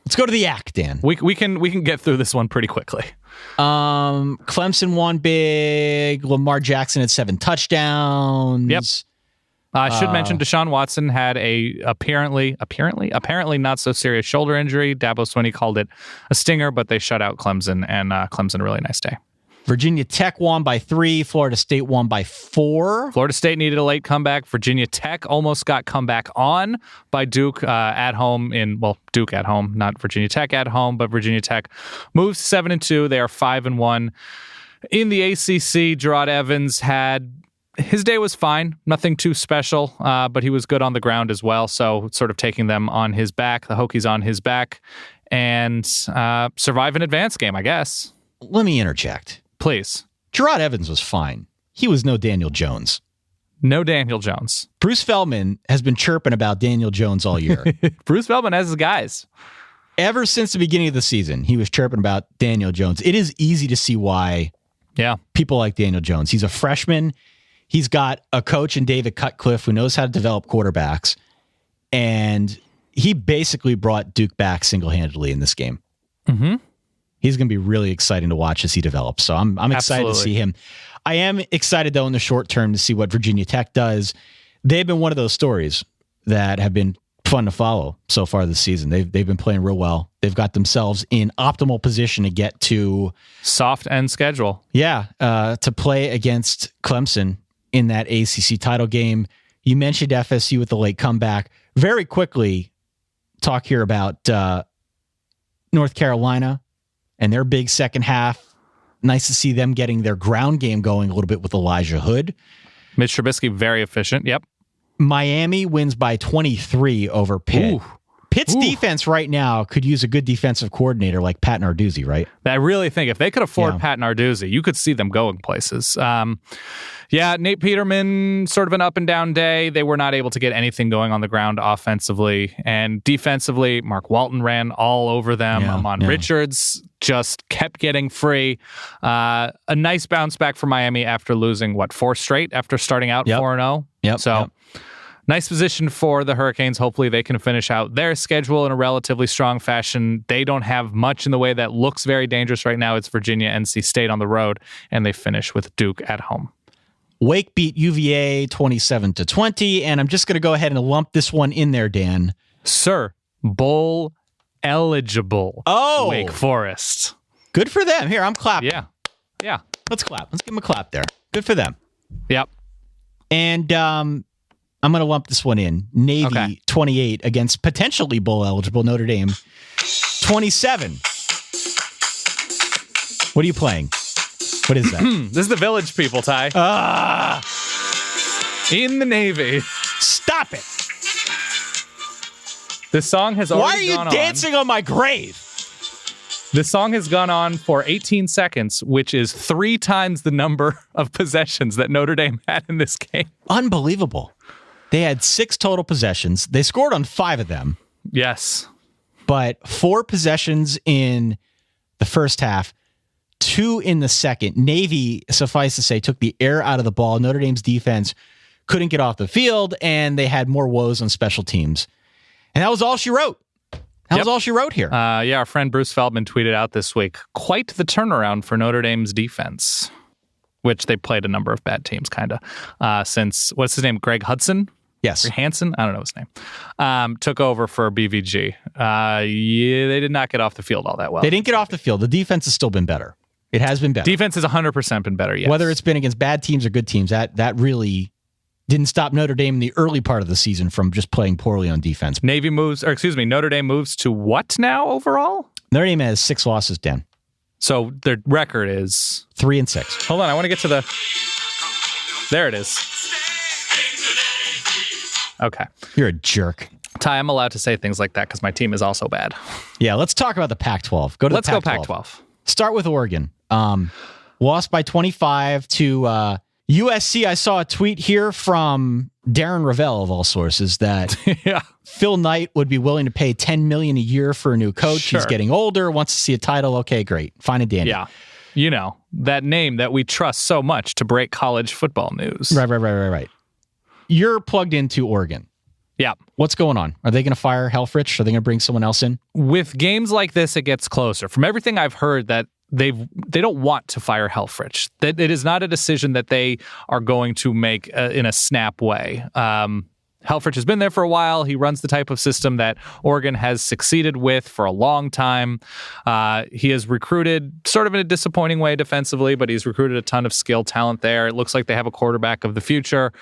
E: Let's go to the ACC, Dan.
F: We can get through this one pretty quickly.
E: Clemson won big. Lamar Jackson had 7 touchdowns.
F: Yep. I should mention Deshaun Watson had a apparently not so serious shoulder injury. Dabo Swinney called it a stinger, but they shut out Clemson, and Clemson a really nice day.
E: Virginia Tech won by 3. Florida State won by 4.
F: Florida State needed a late comeback. Virginia Tech almost got come back on by Duke at home Duke at home, not Virginia Tech at home, but Virginia Tech moves 7-2. They are 5-1. In the ACC, Gerard Evans his day was fine, nothing too special, but he was good on the ground as well. So sort of taking them on his back, the Hokies on his back, and survive an advance game, I guess.
E: Let me interject.
F: Please.
E: Gerard Evans was fine. He was no Daniel Jones.
F: No Daniel Jones.
E: Bruce Feldman has been chirping about Daniel Jones all year.
F: Bruce Feldman has his guys.
E: Ever since the beginning of the season, he was chirping about Daniel Jones. It is easy to see why people like Daniel Jones. He's a freshman. He's got a coach in David Cutcliffe who knows how to develop quarterbacks. And he basically brought Duke back single-handedly in this game.
F: Mm-hmm.
E: He's going to be really exciting to watch as he develops. So I'm excited to see him. I am excited, though, in the short term to see what Virginia Tech does. They've been one of those stories that have been fun to follow so far this season. They've been playing real well. They've got themselves in optimal position to get to
F: soft end schedule.
E: Yeah, to play against Clemson in that ACC title game. You mentioned FSU with the late comeback. Very quickly, talk here about North Carolina and their big second half. Nice to see them getting their ground game going a little bit with Elijah Hood.
F: Mitch Trubisky, very efficient. Yep.
E: Miami wins by 23 over Pitt. Ooh. Pitt's defense right now could use a good defensive coordinator like Pat Narduzzi, right?
F: I really think if they could afford Pat Narduzzi, you could see them going places. Nate Peterman, sort of an up and down day. They were not able to get anything going on the ground offensively. And defensively, Mark Walton ran all over them. Amon Richards just kept getting free. A nice bounce back for Miami after losing, 4 straight after starting out 4-0?
E: Yep.
F: Nice position for the Hurricanes. Hopefully they can finish out their schedule in a relatively strong fashion. They don't have much in the way that looks very dangerous right now. It's Virginia, NC State on the road, and they finish with Duke at home.
E: Wake beat UVA 27-20, and I'm just going to go ahead and lump this one in there, Dan.
F: Sir, bowl eligible.
E: Oh!
F: Wake Forest.
E: Good for them. Here, I'm clapping.
F: Yeah.
E: Let's clap. Let's give them a clap there. Good for them.
F: Yep.
E: And I'm going to lump this one in. Navy 28 against potentially bowl eligible Notre Dame 27. What are you playing? What is that?
F: This is the Village People, Ty. In the Navy.
E: Stop it.
F: This song has already gone on.
E: Why are you dancing on my grave?
F: The song has gone on for 18 seconds, which is 3 times the number of possessions that Notre Dame had in this game.
E: Unbelievable. They had 6 total possessions. They scored on 5 of them.
F: Yes.
E: But 4 possessions in the first half, 2 in the second. Navy, suffice to say, took the air out of the ball. Notre Dame's defense couldn't get off the field, and they had more woes on special teams. And that was all she wrote. That was all she wrote here.
F: Our friend Bruce Feldman tweeted out this week, quite the turnaround for Notre Dame's defense, which they played a number of bad teams, kind of, since, what's his name, Greg Hudson?
E: Yes.
F: Hansen? I don't know his name. Took over for BVG. They did not get off the field all that well.
E: They didn't get off the field. The defense has still been better. It has been better.
F: Defense has 100% been better, yes.
E: Whether it's been against bad teams or good teams, that really didn't stop Notre Dame in the early part of the season from just playing poorly on defense.
F: Notre Dame moves to what now overall?
E: Notre Dame has 6 losses, Dan.
F: So their record is
E: 3-6.
F: Hold on, I want to get to the. There it is. Okay.
E: You're a jerk.
F: Ty, I'm allowed to say things like that because my team is also bad.
E: Yeah, let's talk about the Pac-12.
F: Let's go Pac-12.
E: Start with Oregon. Lost by 25 to USC. I saw a tweet here from Darren Ravel of all sources that Phil Knight would be willing to pay $10 million a year for a new coach.
F: Sure.
E: He's getting older, wants to see a title. Okay, great. Fine and dandy.
F: Yeah. You know, that name that we trust so much to break college football news.
E: Right. You're plugged into Oregon.
F: Yeah.
E: What's going on? Are they going to fire Helfrich? Are they going to bring someone else in?
F: With games like this, it gets closer. From everything I've heard, that they don't want to fire Helfrich. That it is not a decision that they are going to make in a snap way. Helfrich has been there for a while. He runs the type of system that Oregon has succeeded with for a long time. He has recruited sort of in a disappointing way defensively, but he's recruited a ton of skill talent there. It looks like they have a quarterback of the future.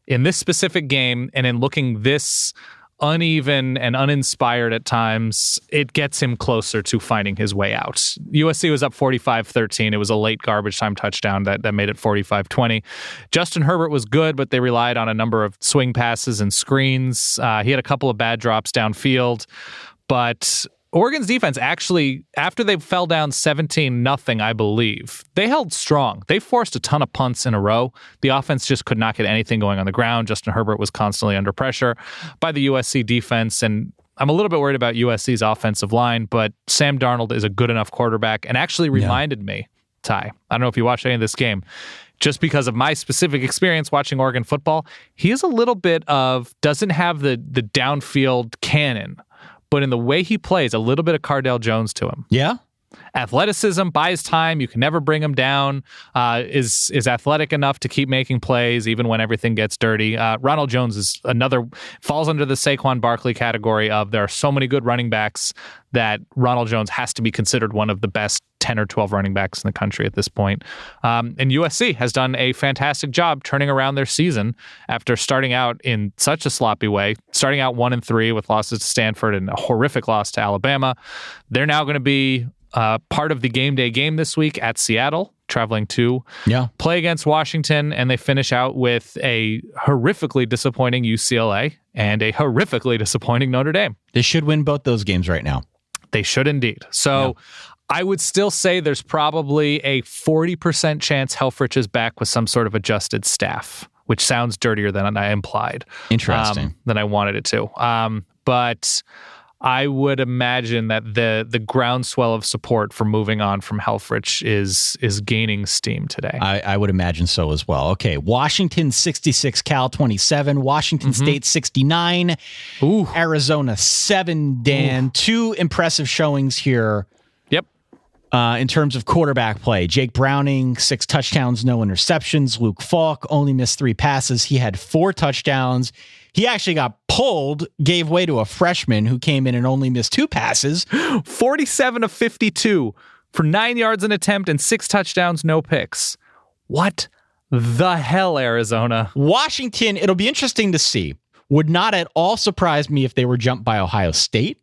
F: In this specific game, and in looking this uneven and uninspired at times, it gets him closer to finding his way out. USC was up 45-13. It was a late garbage time touchdown that made it 45-20. Justin Herbert was good, but they relied on a number of swing passes and screens. He had a couple of bad drops downfield, but Oregon's defense actually, after they fell down 17-0, I believe, they held strong. They forced a ton of punts in a row. The offense just could not get anything going on the ground. Justin Herbert was constantly under pressure by the USC defense, and I'm a little bit worried about USC's offensive line, but Sam Darnold is a good enough quarterback and actually reminded me, Ty, I don't know if you watched any of this game, just because of my specific experience watching Oregon football, he is a little bit of, doesn't have the downfield cannon, but in the way he plays, a little bit of Cardale Jones to him.
E: Yeah?
F: Athleticism, buys time. You can never bring him down. Is athletic enough to keep making plays even when everything gets dirty. Ronald Jones is falls under the Saquon Barkley category of there are so many good running backs that Ronald Jones has to be considered one of the best 10 or 12 running backs in the country at this point. And USC has done a fantastic job turning around their season after starting out in such a sloppy way, starting out 1-3 with losses to Stanford and a horrific loss to Alabama. They're now going to be part of the game day game this week at Seattle, traveling to play against Washington, and they finish out with a horrifically disappointing UCLA and a horrifically disappointing Notre Dame.
E: They should win both those games right now.
F: They should indeed. So I would still say there's probably a 40% chance Helfrich is back with some sort of adjusted staff, which sounds dirtier than I implied.
E: Interesting.
F: Than I wanted it to. But I would imagine that the groundswell of support for moving on from Helfrich is gaining steam today.
E: I would imagine so as well. Okay, Washington 66, Cal 27, Washington State 69, Arizona 7, Dan. Two impressive showings here.
F: Yep.
E: In terms of quarterback play, Jake Browning, 6 touchdowns, no interceptions. Luke Falk only missed 3 passes. He had 4 touchdowns. He actually got pulled, gave way to a freshman who came in and only missed 2 passes.
F: 47 of 52 for 9 yards an attempt and 6 touchdowns, no picks. What the hell, Arizona?
E: Washington, it'll be interesting to see. Would not at all surprise me if they were jumped by Ohio State.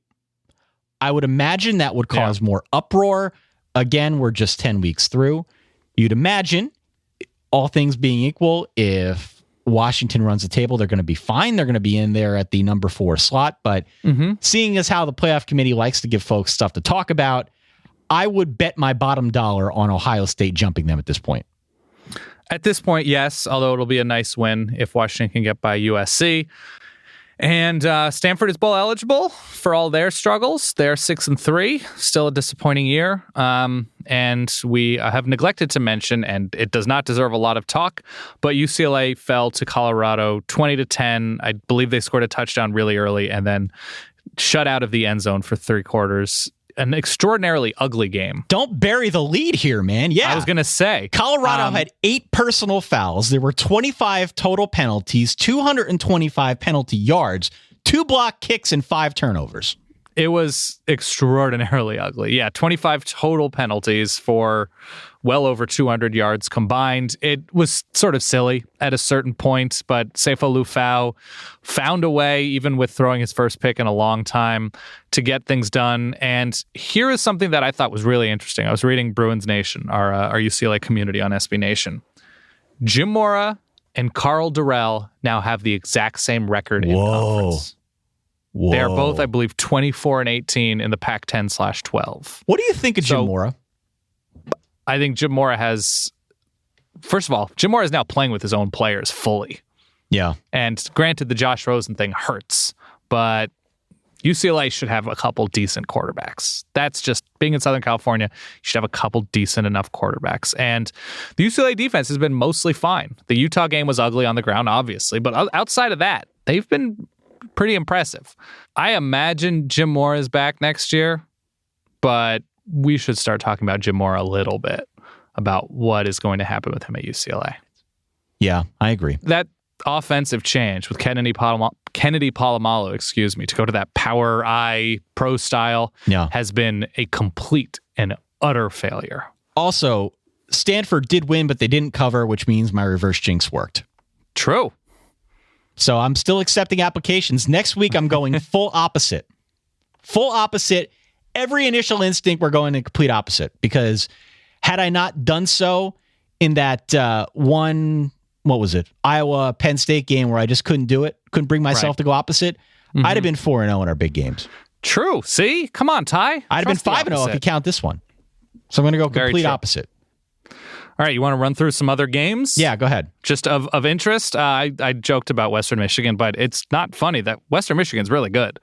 E: I would imagine that would cause more uproar. Again, we're just 10 weeks through. You'd imagine, all things being equal, if Washington runs the table, they're going to be fine. They're going to be in there at the number 4 slot. But seeing as how the playoff committee likes to give folks stuff to talk about, I would bet my bottom dollar on Ohio State jumping them at this point.
F: At this point, yes, although it'll be a nice win if Washington can get by USC. And Stanford is bowl eligible for all their struggles. They're 6-3, still a disappointing year. And we have neglected to mention, and it does not deserve a lot of talk, but UCLA fell to Colorado 20-10. I believe they scored a touchdown really early and then shut out of the end zone for 3 quarters. An extraordinarily ugly game.
E: Don't bury the lead here, man. Yeah.
F: I was going to say.
E: Colorado had 8 personal fouls. There were 25 total penalties, 225 penalty yards, 2 block kicks, and 5 turnovers.
F: It was extraordinarily ugly. Yeah, 25 total penalties for well over 200 yards combined. It was sort of silly at a certain point, but Sefo Lufau found a way, even with throwing his first pick in a long time, to get things done. And here is something that I thought was really interesting. I was reading Bruins Nation, our UCLA community on SB Nation. Jim Mora and Carl Durrell now have the exact same record in conference.
E: Whoa.
F: They are both, I believe, 24-18 in the Pac-10/12.
E: What do you think of Jim Mora?
F: I think Jim Mora has... First of all, Jim Mora is now playing with his own players fully.
E: Yeah.
F: And granted, the Josh Rosen thing hurts, but UCLA should have a couple decent quarterbacks. That's just, being in Southern California, you should have a couple decent enough quarterbacks. And the UCLA defense has been mostly fine. The Utah game was ugly on the ground, obviously, but outside of that, they've been pretty impressive. I imagine Jim Mora is back next year, but we should start talking about Jim Mora a little bit, about what is going to happen with him at UCLA.
E: Yeah, I agree.
F: That offensive change with Kennedy Polamalu, to go to that power eye pro style, has been a complete and utter failure.
E: Also, Stanford did win, but they didn't cover, which means my reverse jinx worked.
F: True.
E: So I'm still accepting applications. Next week, I'm going full opposite. Full opposite. Every initial instinct, we're going in complete opposite. Because had I not done so in that Iowa Penn State game where I just couldn't do it, couldn't bring myself to go opposite, I'd have been 4-0 in our big games.
F: True. See? Come on, Ty.
E: I'd have been 5-0 if you count this one. So I'm going to go complete opposite.
F: All right, you want to run through some other games?
E: Yeah, go ahead.
F: Just of interest, I joked about Western Michigan, but it's not funny that Western Michigan's really good.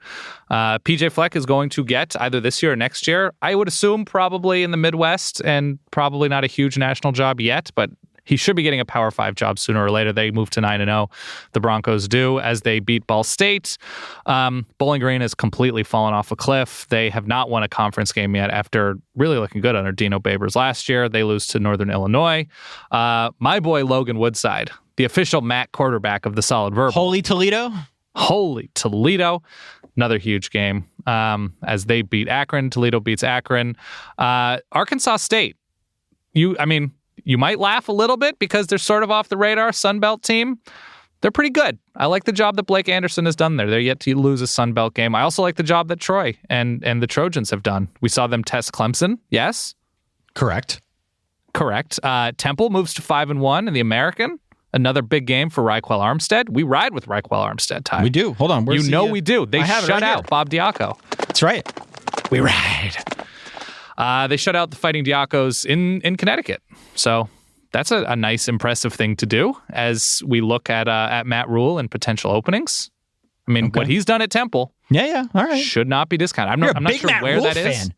F: PJ Fleck is going to get, either this year or next year, I would assume probably in the Midwest, and probably not a huge national job yet, but he should be getting a Power 5 job sooner or later. They move to 9-0. The Broncos do, as they beat Ball State. Bowling Green has completely fallen off a cliff. They have not won a conference game yet after really looking good under Dino Babers last year. They lose to Northern Illinois. My boy Logan Woodside, the official MAC quarterback of the Solid Verbal.
E: Holy Toledo.
F: Another huge game as they beat Akron. Toledo beats Akron. Arkansas State. You might laugh a little bit because they're sort of off the radar Sunbelt team. They're pretty good. I like the job that Blake Anderson has done there. They're yet to lose a Sunbelt game. I also like the job that Troy and the Trojans have done. We saw them test Clemson. Yes?
E: Correct.
F: Temple moves to 5-1 in the American. Another big game for Raquel Armstead. We ride with Raquel Armstead, Ty.
E: We do. Hold on.
F: We do. They shut out Bob Diaco.
E: That's right.
F: We ride. They shut out the Fighting Diacos in Connecticut. So that's a nice, impressive thing to do as we look at Matt Rule and potential openings. I mean, what he's done at Temple,
E: all right,
F: should not be discounted. I'm not sure
E: Matt
F: where
E: Rule
F: that
E: fan.
F: is.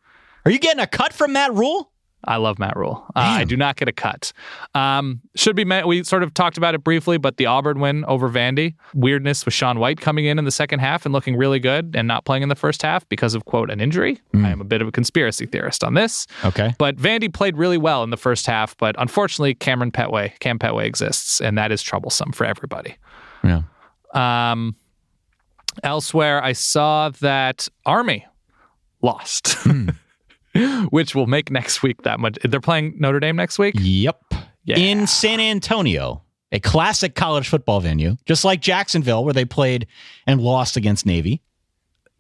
E: Are you getting a cut from Matt Rule?
F: I love Matt Rule. I do not get a cut. Should be met. We sort of talked about it briefly, but the Auburn win over Vandy. Weirdness with Sean White coming in the second half and looking really good and not playing in the first half because of, quote, an injury. I am a bit of a conspiracy theorist on this.
E: Okay.
F: But Vandy played really well in the first half, but unfortunately Cam Petway exists, and that is troublesome for everybody.
E: Yeah.
F: Elsewhere, I saw that Army lost. Which will make next week that much. They're playing Notre Dame next week?
E: Yep.
F: Yeah.
E: In San Antonio, a classic college football venue, just like Jacksonville, where they played and lost against Navy.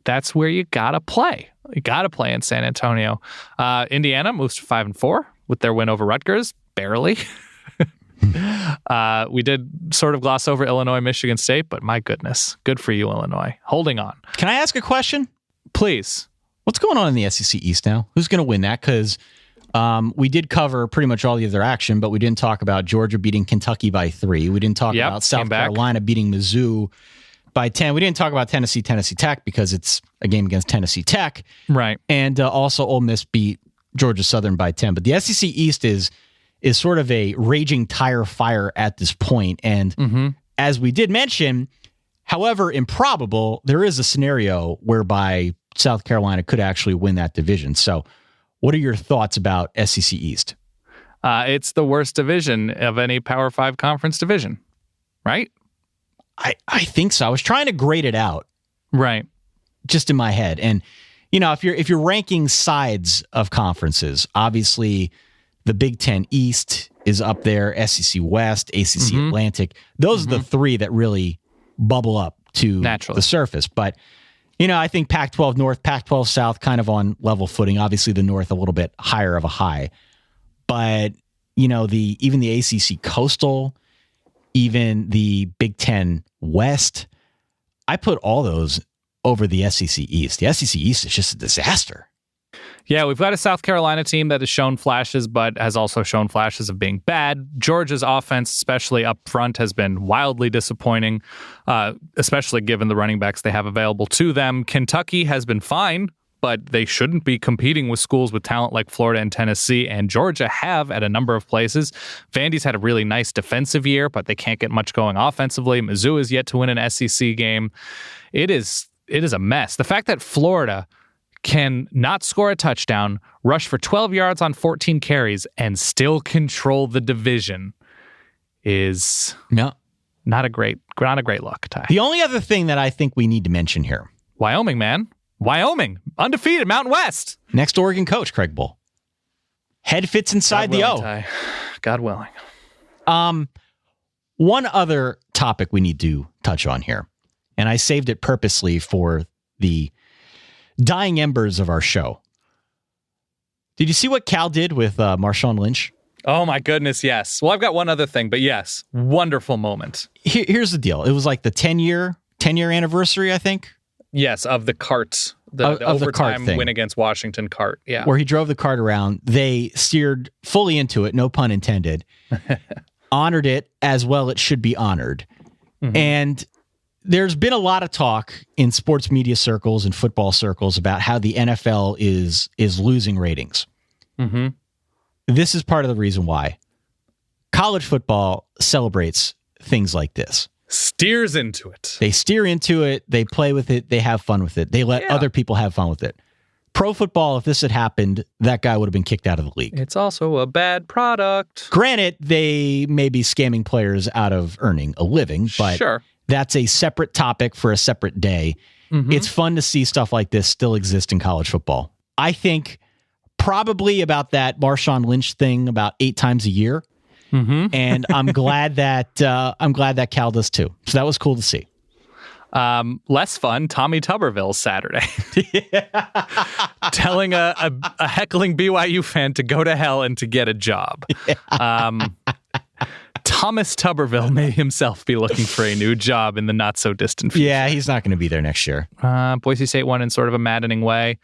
F: That's where you got to play. You got to play in San Antonio. Indiana moves to 5-4 with their win over Rutgers. Barely. We did sort of gloss over Illinois, Michigan State, but my goodness. Good for you, Illinois. Holding on.
E: Can I ask a question?
F: Please.
E: What's going on in the SEC East now? Who's going to win that? Because we did cover pretty much all the other action, but we didn't talk about Georgia beating Kentucky by 3. We didn't talk about South Carolina beating Mizzou by 10. We didn't talk about Tennessee Tech because it's a game against Tennessee Tech.
F: Right.
E: And also Ole Miss beat Georgia Southern by 10. But the SEC East is sort of a raging tire fire at this point. And as we did mention, however improbable, there is a scenario whereby South Carolina could actually win that division. So what are your thoughts about SEC East?
F: It's the worst division of any Power 5 conference division, right?
E: I think so. I was trying to grade it out.
F: Right.
E: Just in my head. And, if you're ranking sides of conferences, obviously the Big Ten East is up there, SEC West, ACC Atlantic. Those are the 3 that really bubble up to the surface. But, I think Pac-12 North, Pac-12 South kind of on level footing. Obviously the North a little bit higher of a high. But, even the ACC Coastal, even the Big Ten West, I put all those over the SEC East. The SEC East is just a disaster.
F: Yeah, we've got a South Carolina team that has shown flashes, but has also shown flashes of being bad. Georgia's offense, especially up front, has been wildly disappointing, especially given the running backs they have available to them. Kentucky has been fine, but they shouldn't be competing with schools with talent like Florida and Tennessee, and Georgia have at a number of places. Vandy's had a really nice defensive year, but they can't get much going offensively. Mizzou is yet to win an SEC game. It is a mess. The fact that Florida can not score a touchdown, rush for 12 yards on 14 carries, and still control the division is not a great look, Ty.
E: The only other thing that I think we need to mention here.
F: Wyoming, man. Wyoming, undefeated, Mountain West.
E: Next Oregon coach, Craig Bull. Head fits inside the O.
F: Ty. God willing.
E: One other topic we need to touch on here, and I saved it purposely for the dying embers of our show. Did you see what Cal did with Marshawn Lynch?
F: Oh my goodness, yes. Well, I've got one other thing, but yes, wonderful moment.
E: Here's the deal. It was like the 10-year anniversary, I think.
F: Yes, of the cart, the overtime win against Washington cart. Yeah,
E: where he drove the cart around. They steered fully into it, no pun intended. Honored it as well. It should be honored. And there's been a lot of talk in sports media circles and football circles about how the NFL is losing ratings. This is part of the reason why. College football celebrates things like this.
F: Steers into it.
E: They steer into it. They play with it. They have fun with it. They let other people have fun with it. Pro football, if this had happened, that guy would have been kicked out of the league.
F: It's also a bad product.
E: Granted, they may be scamming players out of earning a living, but that's a separate topic for a separate day. It's fun to see stuff like this still exist in college football. I think probably about that Marshawn Lynch thing about 8 times a year. And I'm glad that Cal does too. So that was cool to see.
F: Less fun, Tommy Tuberville's Saturday. Telling a heckling BYU fan to go to hell and to get a job. Thomas Tuberville may himself be looking for a new job in the not-so-distant future.
E: Yeah, he's not going to be there next year.
F: Boise State won in sort of a maddening way.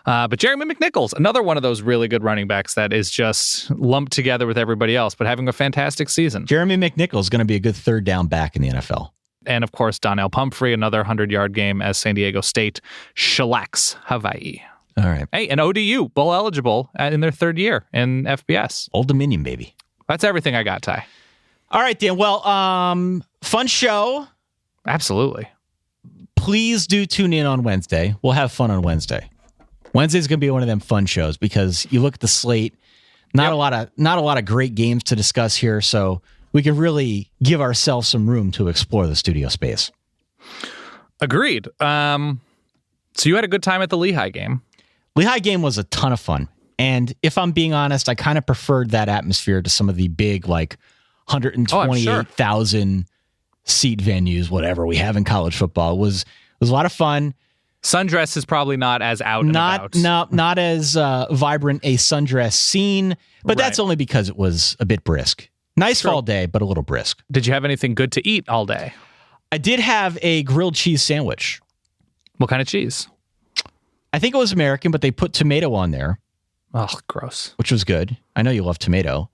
F: But Jeremy McNichols, another one of those really good running backs that is just lumped together with everybody else, but having a fantastic season.
E: Jeremy McNichols is going to be a good third down back in the NFL.
F: And, of course, Donnell Pumphrey, another 100-yard game as San Diego State shellacks Hawaii.
E: All right.
F: Hey, and ODU, bowl eligible in their 3rd year in FBS.
E: Old Dominion, baby.
F: That's everything I got, Ty.
E: All right, Dan. Well, fun show.
F: Absolutely.
E: Please do tune in on Wednesday. We'll have fun on Wednesday. Wednesday's going to be one of them fun shows because you look at the slate, not a lot of great games to discuss here, so we can really give ourselves some room to explore the studio space.
F: Agreed. So you had a good time at the Lehigh game.
E: Lehigh game was a ton of fun. And if I'm being honest, I kind of preferred that atmosphere to some of the big, 128,000 seat venues, whatever we have in college football. It was a lot of fun.
F: Sundress is probably not as out and about.
E: Not as vibrant a sundress scene, but that's only because it was a bit brisk. Nice fall day, but a little brisk.
F: Did you have anything good to eat all day?
E: I did have a grilled cheese sandwich.
F: What kind of cheese?
E: I think it was American, but they put tomato on there.
F: Oh, gross.
E: Which was good. I know you love tomato.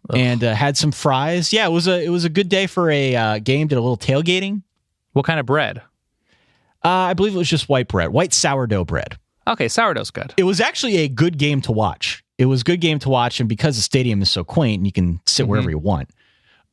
E: Ugh. And had some fries. Yeah, it was a good day for a game. Did a little tailgating.
F: What kind of bread?
E: I believe it was just white bread, white sourdough bread.
F: Okay, sourdough's good.
E: It was actually a good game to watch. It was a good game to watch, and because the stadium is so quaint and you can sit wherever you want,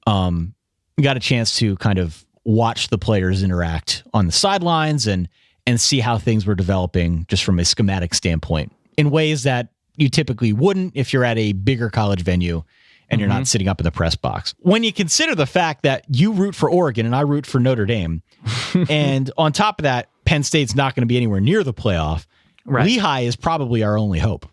E: you got a chance to kind of watch the players interact on the sidelines and see how things were developing just from a schematic standpoint in ways that you typically wouldn't if you're at a bigger college venue and you're not sitting up in the press box. When you consider the fact that you root for Oregon and I root for Notre Dame, and on top of that, Penn State's not going to be anywhere near the playoff, right. Lehigh is probably our only hope.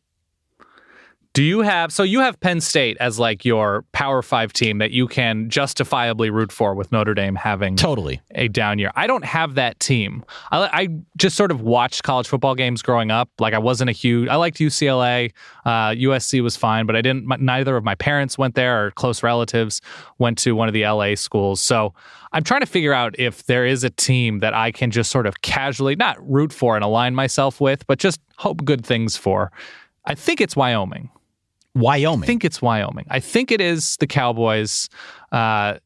F: Do you have Penn State as like your Power 5 team that you can justifiably root for with Notre Dame having a down year? I don't have that team. I just sort of watched college football games growing up. Like I liked UCLA, USC was fine, but neither of my parents went there or close relatives went to one of the LA schools. So I'm trying to figure out if there is a team that I can just sort of casually not root for and align myself with, but just hope good things for. I think it's Wyoming. I think it's Wyoming. I think it is the Cowboys. My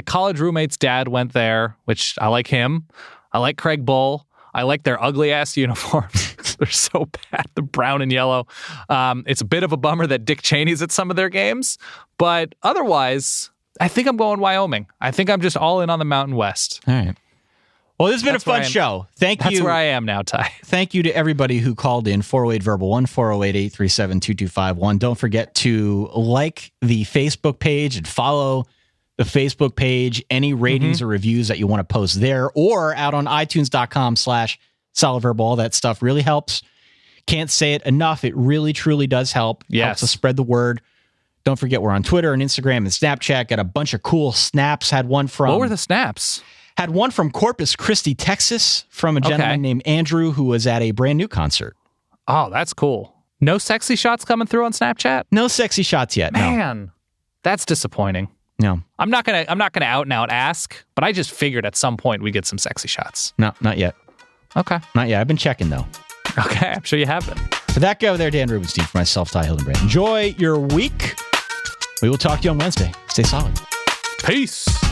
F: college roommate's dad went there, which I like him. I like Craig Bull. I like their ugly-ass uniforms. They're so bad, the brown and yellow. It's a bit of a bummer that Dick Cheney's at some of their games. But otherwise, I think I'm going Wyoming. I think I'm just all in on the Mountain West.
E: All right. Well, this has been a fun show. Thank you.
F: That's where I am now, Ty.
E: Thank you to everybody who called in. 408-VERBAL-1, 408-837-2251. Don't forget to like the Facebook page and follow the Facebook page. Any ratings or reviews that you want to post there or out on iTunes.com/solidverbal. All that stuff really helps. Can't say it enough. It really, truly does help.
F: Yes.
E: Helps us spread the word. Don't forget we're on Twitter and Instagram and Snapchat. Got a bunch of cool snaps. Had one from...
F: What were the snaps?
E: Had one from Corpus Christi, Texas, from a gentleman named Andrew who was at a brand new concert.
F: Oh, that's cool. No sexy shots coming through on Snapchat?
E: No sexy shots yet.
F: Man, that's disappointing.
E: No.
F: I'm not gonna out and out ask, but I just figured at some point we get some sexy shots.
E: No, not yet.
F: Okay.
E: Not yet. I've been checking though.
F: Okay, I'm sure you have been.
E: For that guy over there, Dan Rubenstein, for myself, Ty Hildenbrand. Enjoy your week. We will talk to you on Wednesday. Stay solid.
F: Peace.